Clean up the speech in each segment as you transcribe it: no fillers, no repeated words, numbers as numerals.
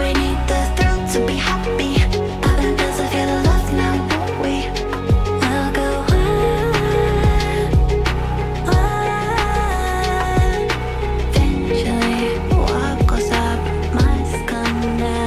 we need the thrill to be happy. Heaven does I feel the love now, don't we? I'll go on. Eventually, what goes up must come down.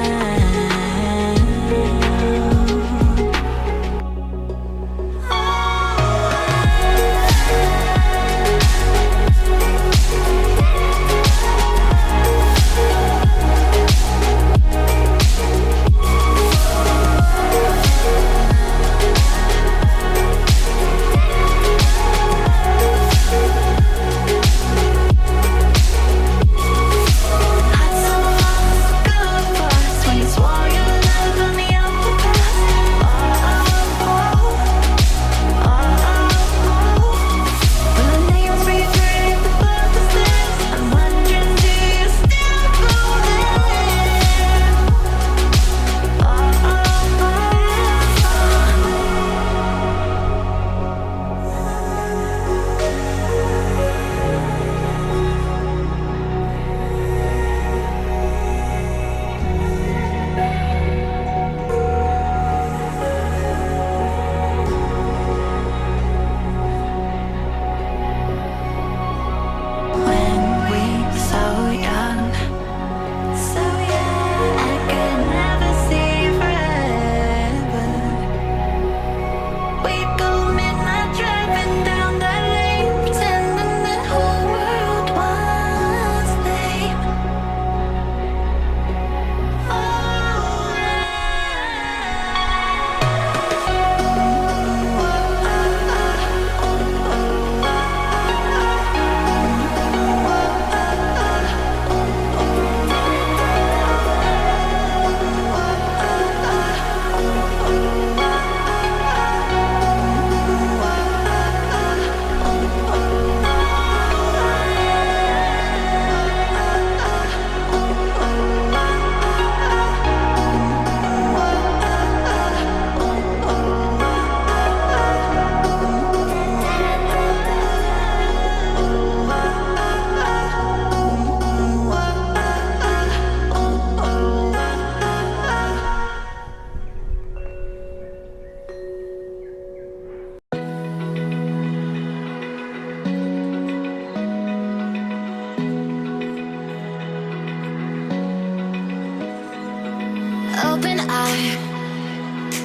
Open eye,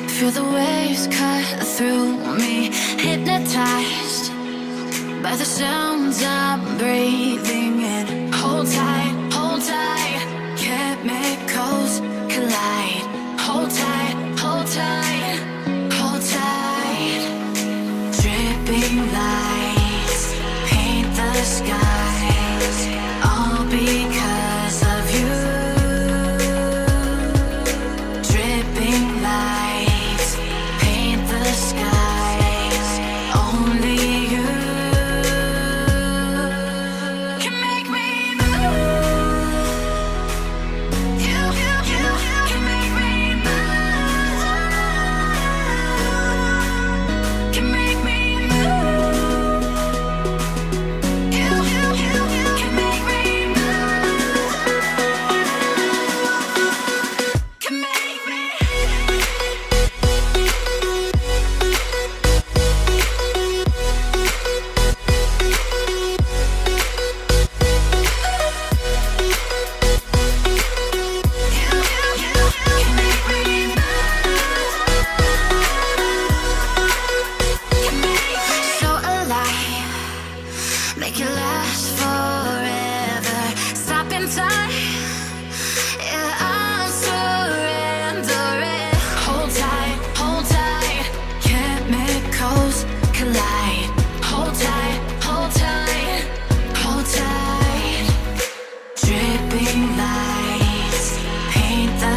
feel the waves cut through me, hypnotized by the sounds I'm breathing in. Hold tight, chemicals collide. Hold tight, hold tight, hold tight. Dripping lights paint the skies, all because of you. Dripping lights paint the skies, only you can make me move. You can make me move. Can make me move. You can make me move. Can make me. So alive, make it last forever. Stop in time, yeah, I'm surrendering. Hold tight, chemicals collide. Hold tight, hold tight, hold tight. Dripping lights paint the